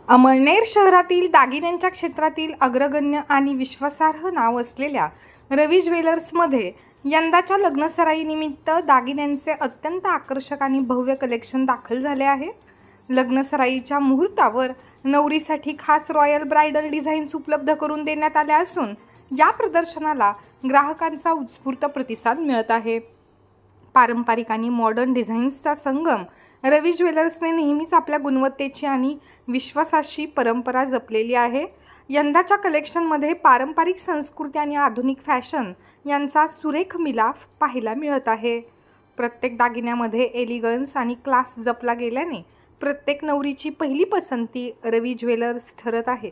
अमळनेर शहरातील दागिन्यांच्या क्षेत्रातील अग्रगण्य आणि विश्वासार्ह नाव असलेल्या रवी ज्वेलर्समध्ये यंदाच्या लग्नसराईनिमित्त दागिन्यांचे अत्यंत आकर्षक आणि भव्य कलेक्शन दाखल झाले आहे। लग्नसराईच्या मुहूर्तावर नवरीसाठी खास रॉयल ब्राइडल डिझाईन्स उपलब्ध करून देण्यात आल्या असून या प्रदर्शनाला ग्राहकांचा उत्स्फूर्त प्रतिसाद मिळत आहे। पारंपरिक आणि मॉडर्न डिझाईन्सचा संगम रवी ज्वेलर्सने नेहमीच आपल्या गुणवत्तेची आणि विश्वासाची परंपरा जपलेली आहे। यंदाच्या कलेक्शनमध्ये पारंपरिक संस्कृती आणि आधुनिक फॅशन यांचा सुरेख मिलाफ पाहायला मिळत आहे। प्रत्येक दागिन्यामध्ये एलिगन्स आणि क्लास जपला गेल्याने प्रत्येक नवरीची पहिली पसंती रवी ज्वेलर्स ठरत आहे।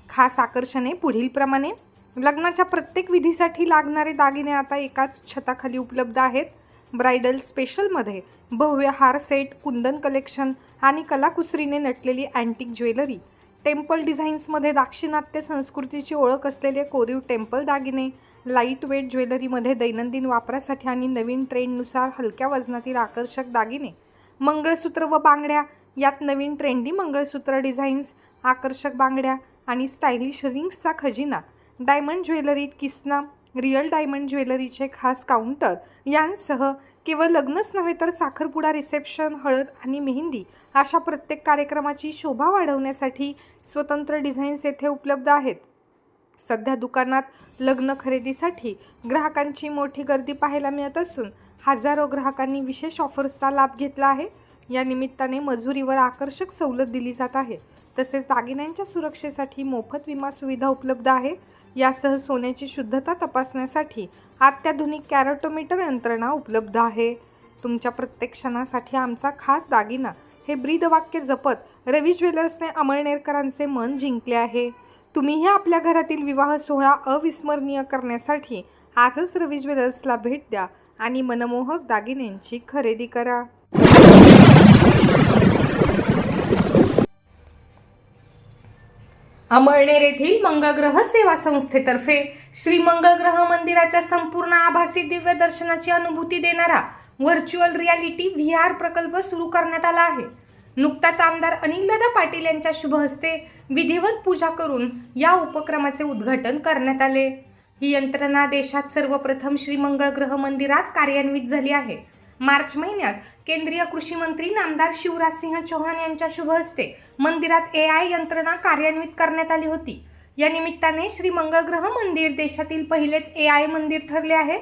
खास आकर्षणे पुढीलप्रमाणे, लग्नाच्या प्रत्येक विधीसाठी लागणारे दागिने आता एकाच छताखाली उपलब्ध आहेत। ब्राइडल स्पेशलमध्ये भव्य हार सेट, कुंदन कलेक्शन आणि कलाकुसरीने नटलेली अँटिक ज्वेलरी, टेम्पल डिझाईन्समध्ये दाक्षिणात्य संस्कृतीची ओळख असलेले कोरीव टेम्पल दागिने, लाईट वेट ज्वेलरीमध्ये दैनंदिन वापरासाठी आणि नवीन ट्रेंडनुसार हलक्या वजनातील आकर्षक दागिने, मंगळसूत्र व बांगड्या यात नवीन ट्रेंडी मंगळसूत्र डिझाईन्स, आकर्षक बांगड्या आणि स्टायलिश रिंग्सचा खजिना, डायमंड ज्वेलरीत किसना, रिअल डायमंड ज्वेलरीचे खास काउंटर यांसह केवळ लग्नच नव्हे तर साखरपुडा, रिसेप्शन, हळद आणि मेहंदी अशा प्रत्येक कार्यक्रमाची शोभा वाढवण्यासाठी स्वतंत्र डिझाईन्स येथे उपलब्ध आहेत। सध्या दुकानात लग्न खरेदीसाठी ग्राहकांची मोठी गर्दी पाहायला मिळत असून हजारो ग्राहकांनी विशेष ऑफर्सचा लाभ घेतला आहे। या निमित्ताने मजुरीवर आकर्षक सवलत दिली जात आहे। तसेच दागिन्यांच्या सुरक्षेसाठी मोफत विमा सुविधा उपलब्ध आहे। यासह सोन्याची शुद्धता तपासण्यासाठी अत्याधुनिक कॅरेटोमीटर यंत्रणा उपलब्ध आहे। तुमच्या प्रत्येक क्षणासाठी आमचा खास दागिना हे ब्रीदवाक्य जपत रवी ज्वेलर्सने अमळनेरकरांचे मन जिंकले आहे। तुम्हीही आपल्या घरातील विवाह सोहळा अविस्मरणीय करण्यासाठी आजच रवी ज्वेलर्सला भेट द्या आणि मनमोहक दागिन्यांची खरेदी करा। अमळनेर येथील मंगळग्रह सेवा संस्थेतर्फे श्री मंगळग्रह मंदिराच्या संपूर्ण आभासी दिव्य दर्शनाची अनुभूती देणारा व्हर्च्युअल रियालिटी VR प्रकल्प सुरू करण्यात आला आहे। नुकताच आमदार अनिलदादा पाटील यांच्या शुभ हस्ते विधिवत पूजा करून या उपक्रमाचे उद्घाटन करण्यात आले। ही यंत्रणा देशात सर्वप्रथम श्री मंगळग्रह मंदिरात कार्यान्वित झाली आहे। मार्च महिन्यात केंद्रीय कृषी मंत्री नामदार शिवराजसिंह चौहान यांच्या शुभ हस्ते मंदिरात AI यंत्रणा कार्यान्वित करण्यात आली होती। या निमित्ताने श्री मंगळग्रह मंदिर देशातील पहिलेच AI मंदिर ठरले आहे।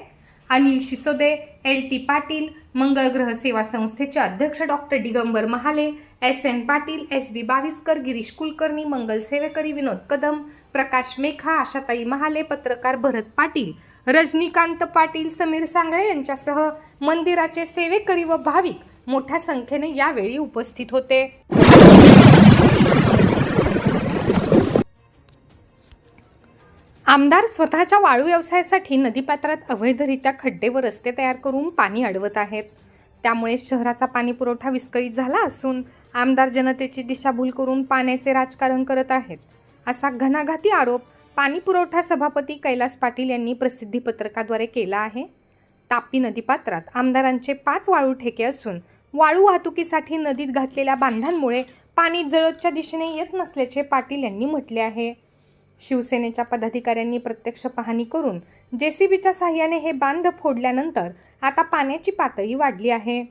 अनिल शिसोदे, LT पाटील, मंगळग्रह सेवा संस्थेचे अध्यक्ष doctor Digambar Mahale, SN Patil, SB Baviskar, Girish Kulkarni, मंगल सेवेकरी विनोद कदम, प्रकाश मेखा, आशाताई महाले, पत्रकार भरत पाटील, रजनीकांत पाटील, समीर सांगळे यांच्यासह मंदिराचे सेवेकरी व भाविक मोठ्या संख्येने यावेळी उपस्थित होते। आमदार स्वतःच्या वाळू व्यवसायासाठी नदीपात्रात अवैधरित्या खड्डे व रस्ते तयार करून पाणी अडवत आहेत। त्यामुळे शहराचा पाणी पुरवठा विस्कळीत झाला असून आमदार जनतेची दिशाभूल करून पाण्याचे राजकारण करत आहेत, असा घणाघाती आरोप पाणी पुरवठा सभापती कैलास पाटील यांनी प्रसिद्धी पत्रकाद्वारे केला आहे। तापी नदीपात्रात आमदारांचे 5 वाळू ठेके असून वाळू वाहतुकीसाठी नदीत घातलेल्या बांधांमुळे पाणी जळोदच्या दिशेने येत नसल्याचे पाटील यांनी म्हटले आहे। शिवसेनेच्या पदाधिकाऱ्यांनी प्रत्यक्ष पाहणी करून JCBच्या साहाय्याने हे बांध फोडल्यानंतर आता पाण्याची पातळी वाढली आहे।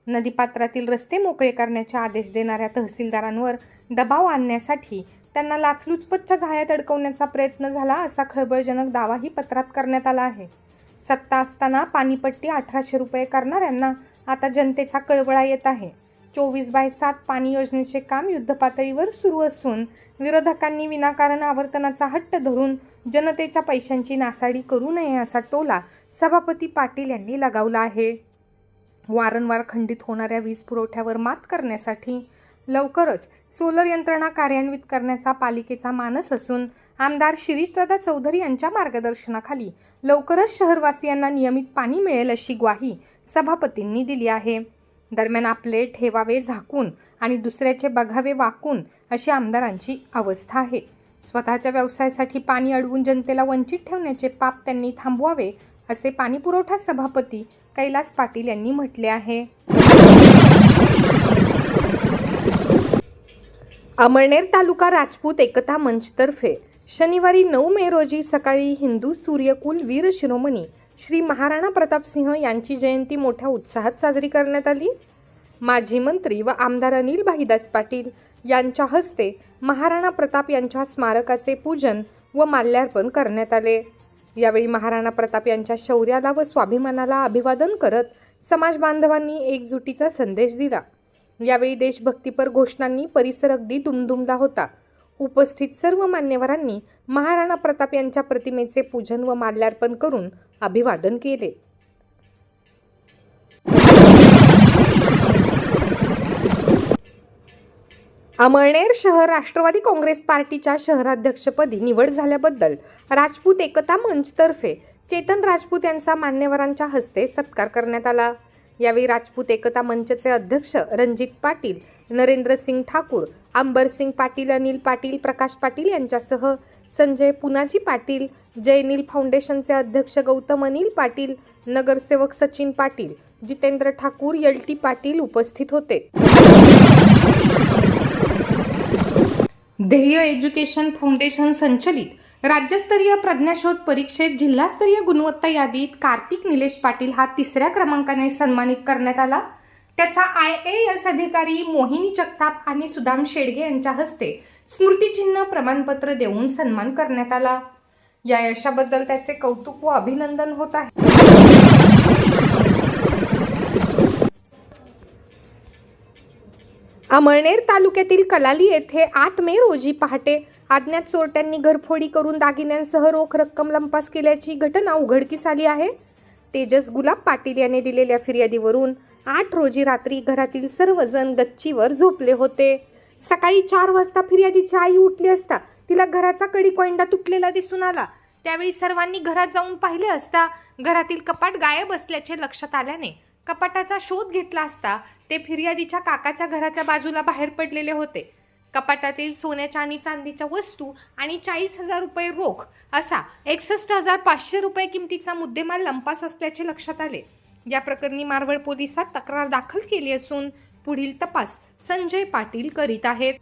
नदीपात्रातील रस्ते मोकळे करण्याचे आदेश देणाऱ्या तहसीलदारांवर दबाव आणण्यासाठी त्यांना लाचलुचपतच्या जाळ्यात अडकवण्याचा प्रयत्न झाला, असा खळबळजनक दावाही पत्रात करण्यात आला आहे। सत्ता असताना पाणीपट्टी 1800 रुपये करणाऱ्यांना आता जनतेचा कळवळा येत आहे। 24/7 पाणी योजनेचे काम युद्धपातळीवर सुरू असून विरोधकांनी विनाकारण आवर्तनाचा हट्ट धरून जनतेच्या पैशांची नासाडी करू नये असा टोला सभापती पाटील यांनी लगावला आहे। वारंवार खंडित होणाऱ्या वीज पुरवठ्यावर मात करण्यासाठी लवकरच सोलर यंत्रणा कार्यान्वित करण्याचा पालिकेचा मानस असून आमदार शिरीषदादा चौधरी यांच्या मार्गदर्शनाखाली लवकरच शहरवासियांना नियमित पाणी मिळेल अशी ग्वाही सभापतींनी दिली आहे। दरम्यान आपले ठेवावे झाकून आणि दुसऱ्याचे बघावे वाकून अशी आमदारांची अवस्था आहे। स्वतःच्या व्यवसायासाठी पाणी अडवून जनतेला वंचित ठेवण्याचे पाप त्यांनी थांबवावे, असे पाणीपुरवठा सभापती कैलास पाटील यांनी म्हटले आहे। अमळनेर तालुका राजपूत एकता मंचतर्फे शनिवारी 9 मे रोजी सकाळी हिंदू सूर्यकुल वीर शिरोमणी श्री महाराणा प्रतापसिंह यांची जयंती मोठ्या उत्साहात साजरी करण्यात आली। माजी मंत्री व आमदार अनिल भाईदास पाटील यांच्या हस्ते महाराणा प्रताप यांच्या स्मारकाचे पूजन व माल्यार्पण करण्यात आले। यावेळी महाराणा प्रताप यांच्या शौर्याला व स्वाभिमानाला अभिवादन करत समाज बांधवांनी एकजुटीचा संदेश दिला। यावेळी देशभक्तीपर घोषणांनी परिसर अगदी दुमदुमला होता। उपस्थित सर्व मान्यवरांनी महाराणा प्रताप यांच्या प्रतिमेचे पूजन व माल्यार्पण करून अभिवादन केले। अमळनेर शहर राष्ट्रवादी काँग्रेस पार्टीच्या शहराध्यक्षपदी निवड झाल्याबद्दल राजपूत एकता मंचतर्फे चेतन राजपूत यांचा मान्यवरांच्या हस्ते सत्कार करण्यात आला। यावेळी राजपूत एकता मंचचे अध्यक्ष रणजित पाटील, नरेंद्र सिंग ठाकूर, अंबर सिंग पाटील, अनिल पाटील, प्रकाश पाटील यांच्यासह संजय पुनाजी पाटील, जयनील फाउंडेशनचे अध्यक्ष गौतम अनिल पाटील, नगरसेवक सचिन पाटील, जितेंद्र ठाकूर, एलटी पाटील उपस्थित होते। ध्येय एज्युकेशन फाउंडेशन संचलित राज्यस्तरीय प्रज्ञाशोध परीक्षेत जिल्हास्तरीय गुणवत्ता यादीत कार्तिक निलेश पाटील हा 3ऱ्या क्रमांकाने सन्मानित करण्यात आला। त्याचा IAS अधिकारी मोहिनी जगताप आणि सुदाम शेडगे यांच्या हस्ते स्मृतिचिन्ह प्रमाणपत्र देऊन सन्मान करण्यात आला। या यशाबद्दल त्याचे कौतुक व अभिनंदन होत आहे। अमळनेर तालुक्यातील कलाली येथे 8 मे रोजी पहाटे अज्ञात चोरट्यांनी घरफोडी करून दागिन्यांसह रोख रक्कम लंपास केल्याची घटना उघडकीस आली आहे। तेजस गुलाब पाटील यांनी दिलेल्या फिर्यादीवरून 8 रोजी रात्री घरातील सर्वजण गच्चीवर झोपले होते। सकाळी 4 वाजता फिर्यादीची आई उठली असता तिला घराचा कडी-कोंडा तुटलेला दिसून आला। त्यावेळी सर्वांनी घरात जाऊन पाहिले असता घरातील कपाट गायब असल्याचे लक्षात आल्याने कपाटाचा शोध घेतला असता ते फिर्यादीच्या काकाच्या घराच्या बाजूला बाहेर पडलेले होते। कपाटातील सोन्याच्या आणि चांदीच्या वस्तू आणि 40,000 रुपये रोख असा 61,500 रुपये किमतीचा मुद्देमाल लंपास असल्याचे लक्षात आले। या प्रकरणी मारवळ पोलिसात तक्रार दाखल केली असून पुढील तपास संजय पाटील करीत आहेत।